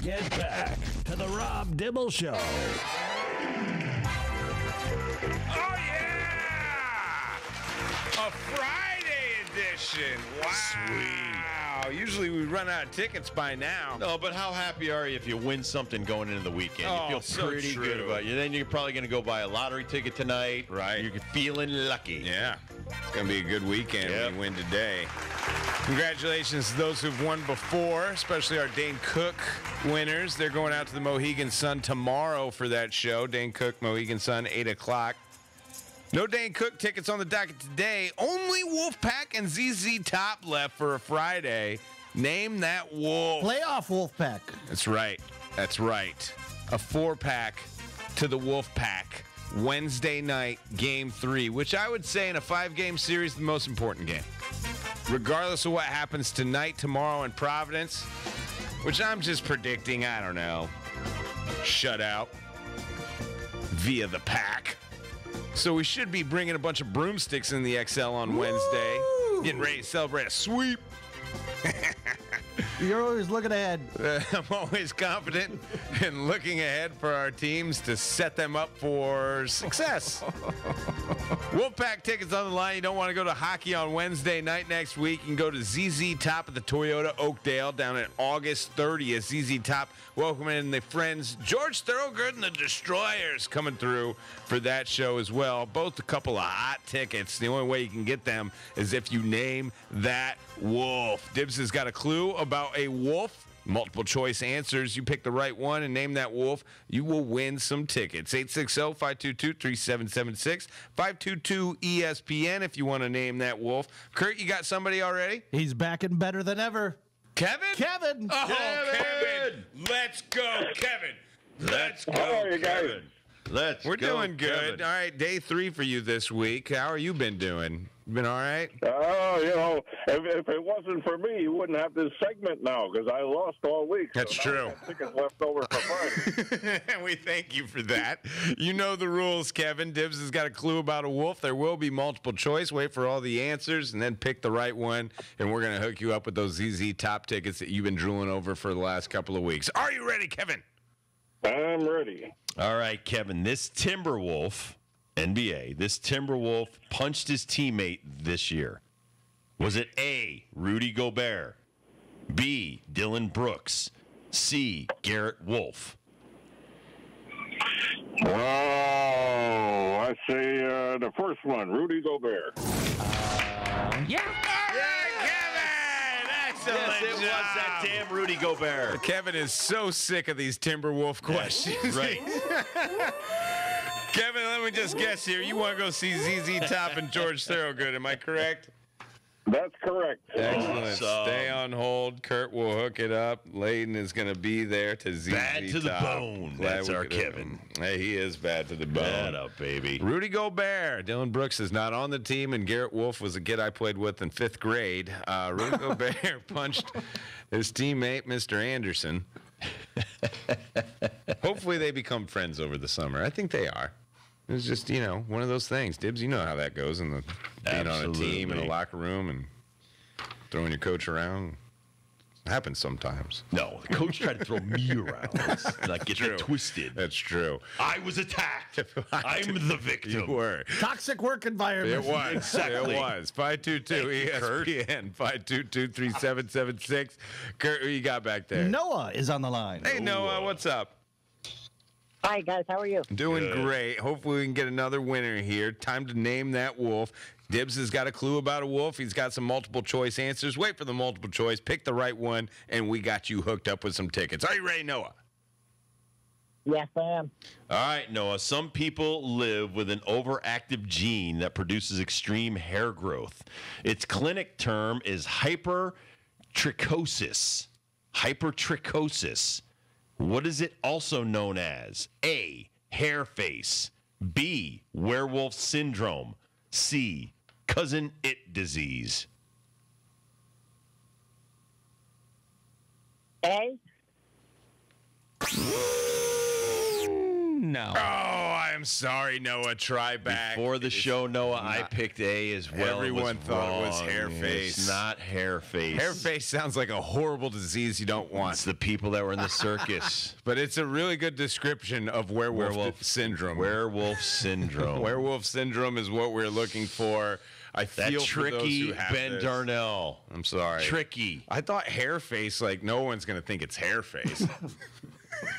Let's get back to the Rob Dibble Show. Oh, yeah! A Friday edition. Wow. Sweet. Usually we run out of tickets by now. No, but how happy are you if you win something going into the weekend? Oh, you feel so pretty true. good about you. Then you're probably going to go buy a lottery ticket tonight. Right. You're feeling lucky. Yeah. It's going to be a good weekend Yep. when we win today. Congratulations to those who've won before, especially our Dane Cook winners. They're going out to the Mohegan Sun tomorrow for that show. Dane Cook, Mohegan Sun, 8 o'clock. No Dane Cook tickets on the docket today. Only Wolfpack and ZZ Top left for a Friday. Name that wolf. Playoff Wolfpack. That's right. That's right. A 4-pack to the Wolfpack. Wednesday night, Game 3, which I would say in a 5-game series, the most important game. Regardless of what happens tonight, tomorrow in Providence, which I'm just predicting, I don't know, shutout via the pack. So we should be bringing a bunch of broomsticks in the XL on Wednesday, getting ready to celebrate a sweep. You're always looking ahead. I'm always confident in looking ahead for our teams to set them up for success. Wolfpack tickets on the line. You don't want to go to hockey on Wednesday night next week. You can go to ZZ Top at the Toyota Oakdale down at August 30th. ZZ Top welcoming the friends George Thorogood and the Destroyers coming through for that show as well. Both a couple of hot tickets. The only way you can get them is if you name that wolf. Dibs has got a clue about a wolf. Multiple choice answers. You pick the right one and name that wolf, you will win some tickets. 860-522-3776. 522-ESPN if you want to name that wolf. Kurt, you got somebody already? He's back and better than ever. Kevin? Kevin. Oh, Kevin. Let's go, Kevin. Let's go, Kevin. We're doing good. Kevin. All right, day 3 for you this week. How are you been doing? Been all right? Oh, if it wasn't for me, you wouldn't have this segment now because I lost all week. That's so true. I got tickets left over for Friday. We thank you for that. You know the rules, Kevin. Dibs has got a clue about a wolf. There will be multiple choice. Wait for all the answers and then pick the right one. And we're going to hook you up with those ZZ Top tickets that you've been drooling over for the last couple of weeks. Are you ready, Kevin? I'm ready. All right, Kevin. This Timberwolf, NBA, this Timberwolf punched his teammate this year. Was it A, Rudy Gobert, B, Dylan Brooks, C, Garrett Wolf? Oh, I say the first one, Rudy Gobert. Yeah. All right, Kevin. Excellent Yes, it was that damn Rudy Gobert. Kevin is so sick of these Timberwolf questions. Right. Kevin, let me just guess here. You want to go see ZZ Top and George Thorogood, am I correct? That's correct. Excellent. Awesome. Stay on hold. Kurt will hook it up. Layden is going to be there to ZZ Bad to the Top. bone. Glad That's we our could- Kevin. Hey, he is bad to the bone. That up, baby. Rudy Gobert. Dylan Brooks is not on the team, and Garrett Wolf was a kid I played with in 5th grade. Rudy Gobert punched his teammate, Mr. Anderson. Hopefully they become friends over the summer. I think they are. It's just, one of those things. Dibs, you know how that goes in the being on a team in a Absolutely. locker room and throwing your coach around. It happens sometimes. No, the coach tried to throw me around. Let's not get True. that twisted. That's true. I was attacked. I'm the victim. You were. Toxic work environment. It was. Exactly. It was. 522-ESPN, 522-3776. Kurt, who you got back there? Noah is on the line. Hey, Noah, what's up? Hi, guys. How are you? Doing Good. great. Hopefully we can get another winner here. Time to name that wolf. Dibs has got a clue about a wolf. He's got some multiple choice answers. Wait for the multiple choice. Pick the right one, and we got you hooked up with some tickets. Are you ready, Noah? Yes, I am. All right, Noah. Some people live with an overactive gene that produces extreme hair growth. Its clinic term is hypertrichosis. Hypertrichosis. What is it also known as? A, hair face. B, werewolf syndrome. C, cousin it disease. A? No. Oh, I I'm sorry, Noah. Try back. Before the show, Noah, I picked A as well. Everyone thought it was wrong. hair face. It's not hair face. Hair face sounds like a horrible disease you don't want. It's the people that were in the circus. But it's a really good description of werewolf syndrome. Werewolf syndrome. Werewolf syndrome is what we're looking for. I That feel for those tricky who have Ben this. Darnell. I'm sorry. Tricky. I thought hair face, like no one's going to think it's hair face.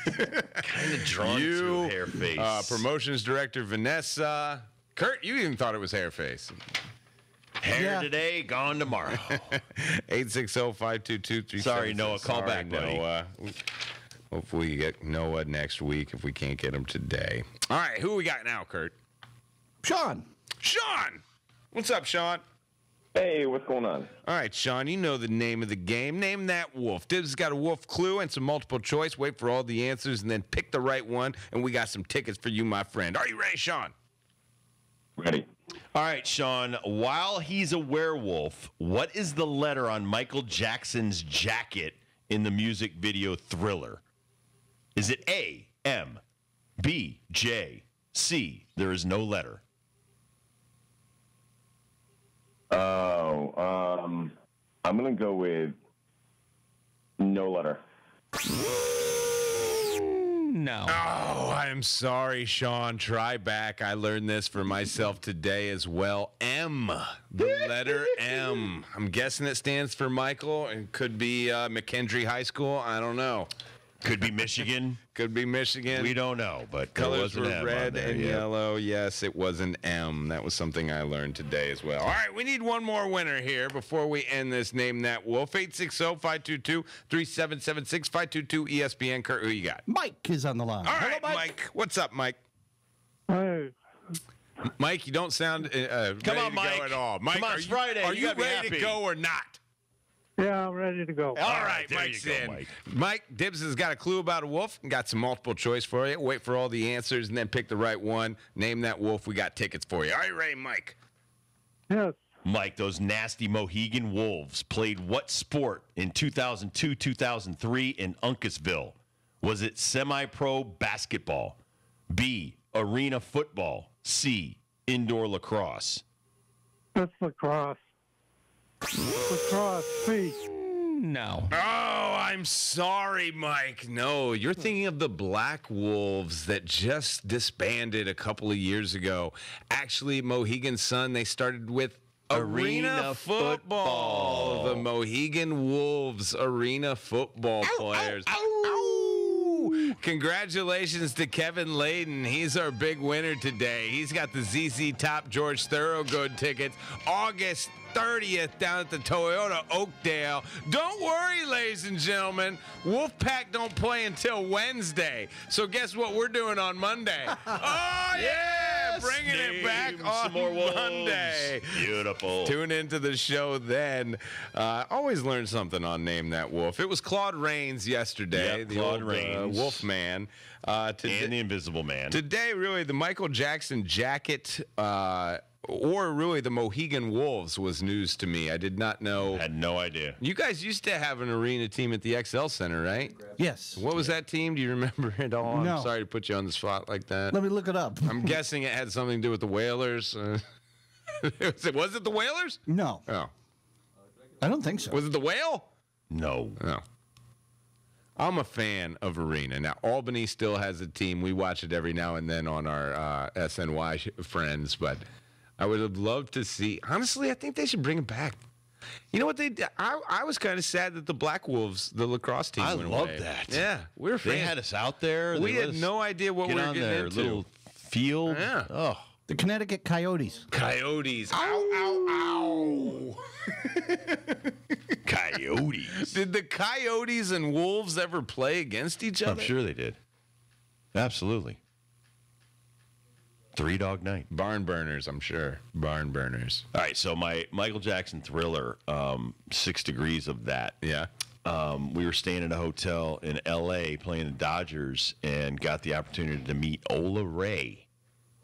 Kind of drawn to hair face. Promotions director Vanessa. Kurt, you even thought it was hair face. Hair today, gone tomorrow. 860-522-3776. Sorry, Noah. Call back, buddy. Noah. Hopefully you get Noah next week if we can't get him today. All right, who we got now, Kurt? Sean. Sean! What's up, Sean? Hey, what's going on? All right, Sean, you know the name of the game. Name that wolf. Dibs has got a wolf clue and some multiple choice. Wait for all the answers and then pick the right one. And we got some tickets for you, my friend. Are you ready, Sean? Ready. All right, Sean. While he's a werewolf, what is the letter on Michael Jackson's jacket in the music video Thriller? Is it A, M, B, J, C? There is no letter. I'm going to go with no letter. No. Oh, I'm sorry, Sean. Try back. I learned this for myself today as well. M. The letter M. I'm guessing it stands for Michael. It could be McKendree High School. I don't know. Could be Michigan. Could be Michigan. We don't know, but there Colors was an were M on red there, and yeah. yellow. Yes, it was an M. That was something I learned today as well. All right, we need one more winner here before we end this Name That Wolf. 860-522-3776, 522-ESPN. Kurt, who you got? Mike is on the line. All Hello, right, Mike. What's up, Mike? Hey, Mike, you don't sound ready on, to Mike. go at all. Mike, Come on, are it's you, Friday. Are You you gotta be ready to happy. go or not? yeah, I'm ready to go. All right, there Mike's you go, in. Mike. Mike, Dibs has got a clue about a wolf and got some multiple choice for you. Wait for all the answers and then pick the right one. Name that wolf. We got tickets for you. Are you ready, Mike? Yes, Mike, those nasty Mohegan Wolves played what sport in 2002, 2003 in Uncasville? Was it semi-pro basketball? B, arena football? C, indoor lacrosse? that's lacrosse. Lacrosse, see. No. Oh, I'm sorry, Mike. No, you're thinking of the Black Wolves that just disbanded a couple of years ago. Actually, Mohegan Sun, they started with arena football. The Mohegan Wolves arena football players. Congratulations to Kevin Layden. He's our big winner today. He's got the ZZ Top George Thorogood tickets August 30th down at the Toyota Oakdale. Don't worry, ladies and gentlemen. Wolfpack don't play until Wednesday. So guess what we're doing on Monday? Oh, yeah! Bringing it back Name on some more wolves. Monday. Beautiful. Tune into the show then. Always learn something on Name That Wolf. It was Claude Rains yesterday. Yep, the Claude old, Rains. Wolf Man. And the Invisible Man. Today, really, the Michael Jackson jacket, or really the Mohegan Wolves, was news to me. I did not know. Had no idea. You guys used to have an arena team at the XL Center, right? Yes. What was that team? Do you remember it all? No. I'm sorry to put you on the spot like that. Let me look it up. I'm guessing it had something to do with the Whalers. Was it the Whalers? No, Oh. I don't think so. Was it the Whale? No. No. I'm a fan of Arena. Now, Albany still has a team. We watch it every now and then on our SNY friends, but I would have loved to see. Honestly, I think they should bring it back. You know what they did? I was kind of sad that the Black Wolves, the lacrosse team, I went love away. that. Yeah, we were They fans. had us out there. We They let had us no idea what get we were on getting their into. little field. Yeah. Oh. The Connecticut Coyotes. Coyotes. Ow, ow, ow. Coyotes. Did the Coyotes and Wolves ever play against each other? I'm sure they did. Absolutely. 3 Dog Night. Barn burners, I'm sure. Barn burners. All right, so my Michael Jackson Thriller, 6 degrees of that. Yeah. We were staying at a hotel in L.A. playing the Dodgers and got the opportunity to meet Ola Ray.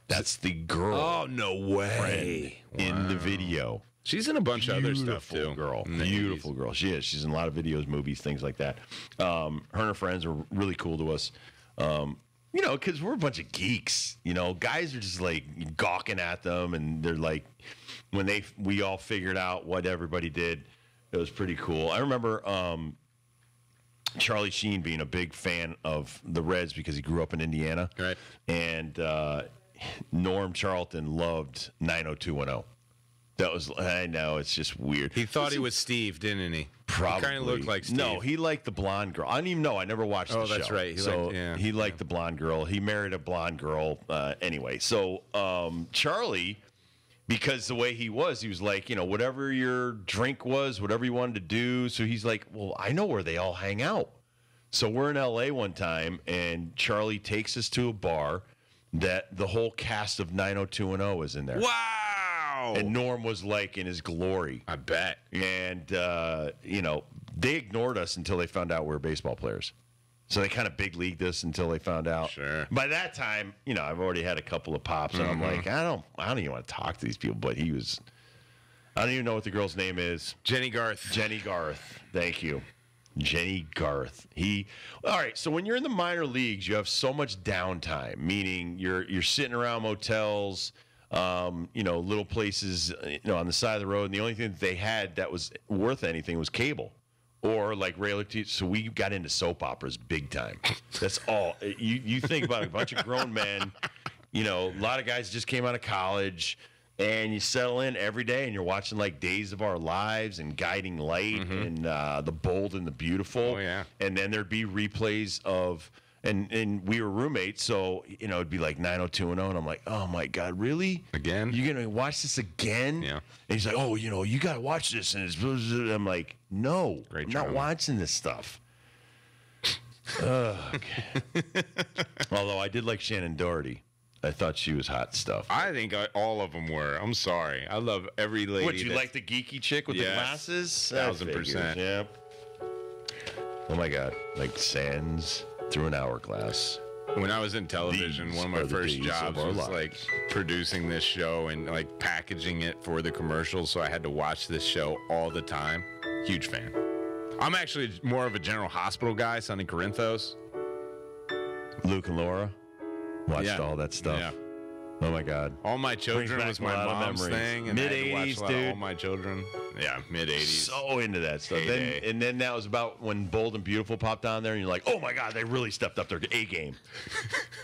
That's the girl Oh, no way. in the video. She's in a bunch of other stuff, Beautiful too. girl. In the Beautiful girl. She is. She's in a lot of videos, movies, things like that. Her and her friends are really cool to us. because we're a bunch of geeks. Guys are just like gawking at them, and they're like, when we all figured out what everybody did, it was pretty cool. I remember Charlie Sheen being a big fan of the Reds because he grew up in Indiana, Right. And Norm Charlton loved 90210. That was, I know, it's just weird. He thought he was Steve, didn't he? Probably. He kind of looked like Steve. No, he liked the blonde girl. I don't even know. I never watched the show. Oh, that's right. He liked the blonde girl. He married a blonde girl. Anyway, so Charlie, because the way he was like, whatever your drink was, whatever you wanted to do. So he's like, well, I know where they all hang out. So we're in L.A. one time, and Charlie takes us to a bar that the whole cast of 90210 is in there. Wow. And Norm was like in his glory. I bet. And, they ignored us until they found out we were baseball players. So they kind of big leagued us until they found out. Sure. By that time, I've already had a couple of pops, and I'm like, I don't even want to talk to these people. But I don't even know what the girl's name is. Jenny Garth. Jenny Garth. Thank you. Jenny Garth. All right. So when you're in the minor leagues, you have so much downtime, meaning you're sitting around motels, little places, on the side of the road. And the only thing that they had that was worth anything was cable or like reality. So we got into soap operas big time. That's all. You think about a bunch of grown men, a lot of guys just came out of college. And you settle in every day, and you're watching like Days of Our Lives and Guiding Light and The Bold and the Beautiful. Oh, yeah. And then there'd be replays of, and we were roommates, so it'd be like 90210, and I'm like, oh my God, really? Again? You're gonna watch this again? Yeah. And he's like, oh, you gotta watch this, and I'm like, no, Great I'm not drama. watching this stuff. Okay. Although I did like Shannon Doherty. I thought she was hot stuff. I think all of them were. I'm sorry. I love every lady. What, you like the geeky chick with the Yes. glasses? 1000%. Yeah. Oh my God. Like sands through an hourglass. When I was in television, These one of my are the first days jobs of our was lives. like producing this show and like packaging it for the commercials. So I had to watch this show all the time. Huge fan. I'm actually more of a General Hospital guy, Sonny Corinthos. Luke and Laura watched Yeah. all that stuff. Yeah. Oh my God. All My Children back was a my lot of mom's memories. thing. And I had to watch Mid-80s, a lot of dude. All My Children. Yeah, mid-80s. So into that stuff. Heyday. And then that was about when Bold and Beautiful popped on there, and you're like, oh my God, they really stepped up their A game.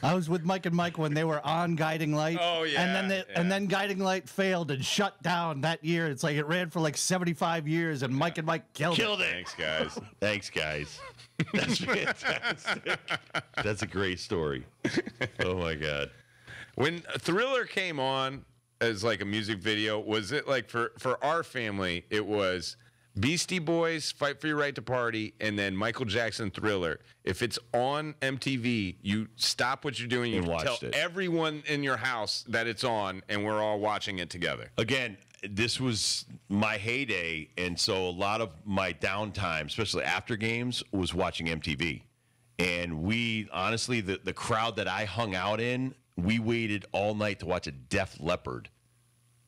I was with Mike and Mike when they were on Guiding Light. Oh, yeah, And then Guiding Light failed and shut down that year. It's like it ran for like 75 years, and Mike and Mike killed it. Thanks, guys. Thanks, guys. That's fantastic. That's a great story. Oh my God. When Thriller came on as like a music video, was it like for our family, it was Beastie Boys, Fight for Your Right to Party, and then Michael Jackson, Thriller. If it's on MTV, you stop what you're doing, you And watched tell it. everyone in your house that it's on, and we're all watching it together. Again, this was my heyday, and so a lot of my downtime, especially after games, was watching MTV. And we, honestly, the crowd that I hung out in, we waited all night to watch a Def Leppard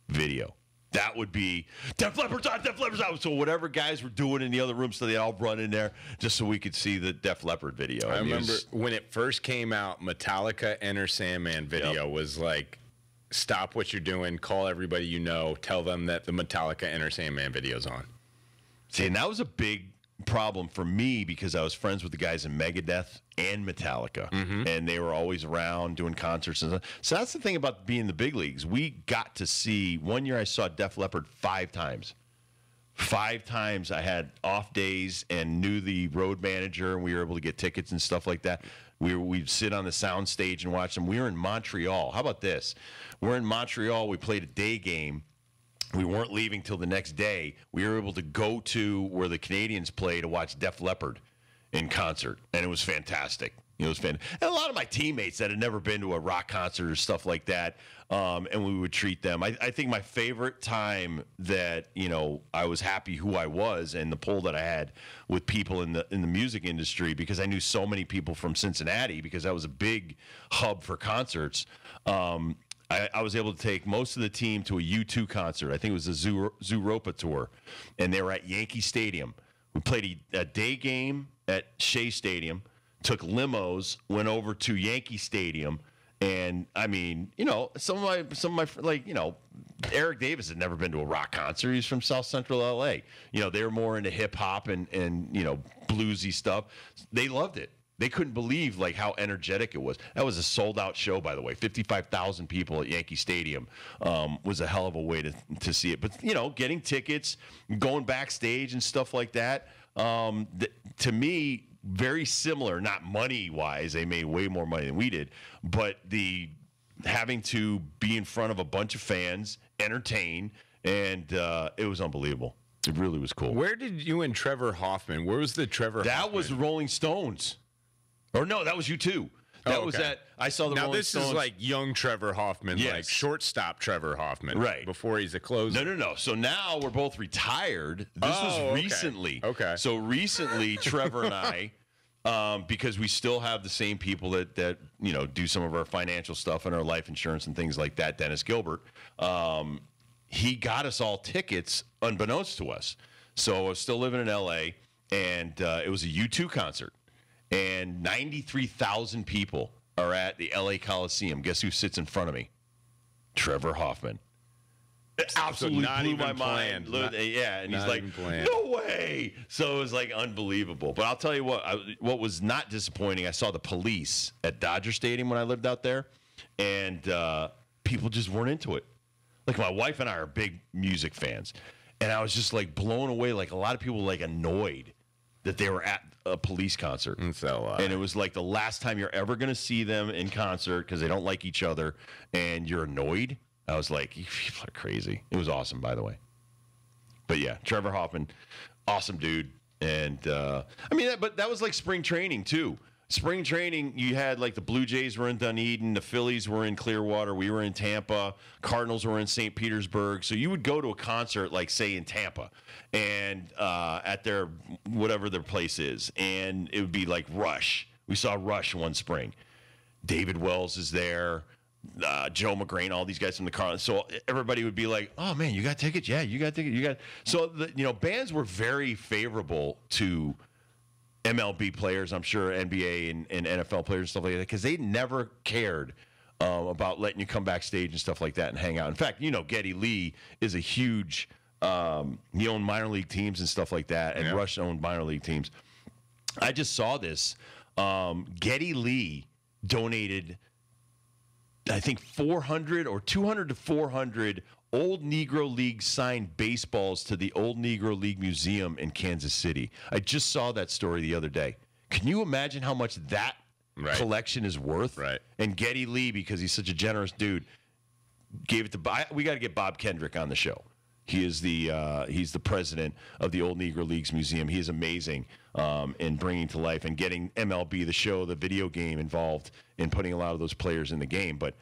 video. That would be Def Leppard's on, Def Leppard's out. So whatever guys were doing in the other room, so they all run in there just so we could see the Def Leppard video. I mean, it remember was- when it first came out, Metallica Enter Sandman video was like, stop what you're doing, call everybody you know, tell them that the Metallica Enter Sandman video's on. See, and that was a big problem for me because I was friends with the guys in Megadeth and Metallica, and they were always around doing concerts and stuff. So that's the thing about being in the big leagues. We got to see, one year I saw Def Leppard 5 times. 5 times I had off days and knew the road manager, and we were able to get tickets and stuff like that. We'd sit on the sound stage and watch them. We were in Montreal. How about this? We're in Montreal. We played a day game. We weren't leaving till the next day. We were able to go to where the Canadians play to watch Def Leppard in concert, and it was fantastic. It was fantastic. And a lot of my teammates that had never been to a rock concert or stuff like that, and we would treat them. I think my favorite time that I was happy who I was and the pull that I had with people in the music industry, because I knew so many people from Cincinnati, because that was a big hub for concerts. I was able to take most of the team to a U2 concert. I think it was a Zooropa tour, and they were at Yankee Stadium. We played a day game at Shea Stadium, took limos, went over to Yankee Stadium. And I mean, some of my like, Eric Davis had never been to a rock concert. He's from South Central LA. They were more into hip hop and bluesy stuff. They loved it. They couldn't believe like how energetic it was. That was a sold out show, by the way. 55,000 people at Yankee Stadium was a hell of a way to see it. But getting tickets, going backstage and stuff like that, to me, very similar, not money-wise. They made way more money than we did, but the having to be in front of a bunch of fans, entertain, and it was unbelievable. It really was cool. Where did you and Trevor Hoffman? Where was the Trevor Hoffman? That was the Rolling Stones. Or no, that was you too. That was at, I saw the Rolling Stones. Now this is like young Trevor Hoffman, Yes. like shortstop Trevor Hoffman. Right. Before he's a closer. No. So now we're both retired. This was recently. Okay. So recently, Trevor and I, because we still have the same people that do some of our financial stuff and our life insurance and things like that, Dennis Gilbert, he got us all tickets unbeknownst to us. So I was still living in L.A., and it was a U2 concert. And 93,000 people are at the L.A. Coliseum. Guess who sits in front of me? Trevor Hoffman. It absolutely not blew even my planned. mind. And he's not like, even planned. no way. So it was like unbelievable. But I'll tell you what was not disappointing, I saw the Police at Dodger Stadium when I lived out there, and people just weren't into it. Like my wife and I are big music fans, and I was just like blown away. Like a lot of people were like annoyed that they were at a Police concert. And it was like the last time you're ever going to see them in concert because they don't like each other, and you're annoyed. I was like, you people are crazy. It was awesome, by the way. But yeah, Trevor Hoffman, awesome dude. And but that was like spring training too. Spring training, you had like the Blue Jays were in Dunedin, the Phillies were in Clearwater, we were in Tampa, Cardinals were in St. Petersburg. So you would go to a concert, like say in Tampa, and at their whatever their place is, and it would be like Rush. We saw Rush one spring. David Wells is there, Joe McGrain, all these guys from the Cardinals. So everybody would be like, "Oh man, you got tickets? Yeah, you got tickets. You got." So bands were very favorable to MLB players, I'm sure NBA and NFL players and stuff like that, because they never cared about letting you come backstage and stuff like that and hang out. In fact, Geddy Lee is a huge, he owned minor league teams and stuff like that, and Rush owned minor league teams. I just saw this. Geddy Lee donated, I think, 400 or 200 to 400 Old Negro League signed baseballs to the Old Negro League Museum in Kansas City. I just saw that story the other day. Can you imagine how much that collection is worth? Right. And Geddy Lee, because he's such a generous dude, gave it to. We got to get Bob Kendrick on the show. He is he's the president of the Old Negro Leagues Museum. He is amazing in bringing to life and getting MLB, the show, the video game, involved in putting a lot of those players in the game. But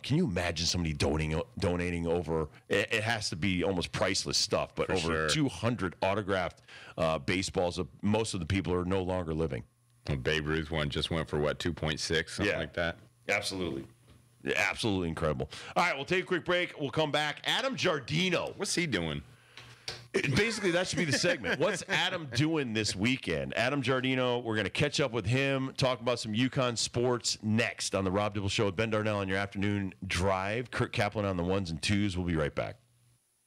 can you imagine somebody donating over? It has to be almost priceless stuff, but over 200 autographed baseballs of most of the people are no longer living. Well, Babe Ruth one just went for what, 2.6, something like that. Absolutely. Absolutely incredible. All right, we'll take a quick break. We'll come back. Adam Giardino. What's he doing? Basically, that should be the segment. What's Adam doing this weekend? Adam Giardino, we're going to catch up with him, talk about some UConn sports next on the Rob Dibble Show with Ben Darnell on your afternoon drive. Kurt Kaplan on the ones and twos. We'll be right back.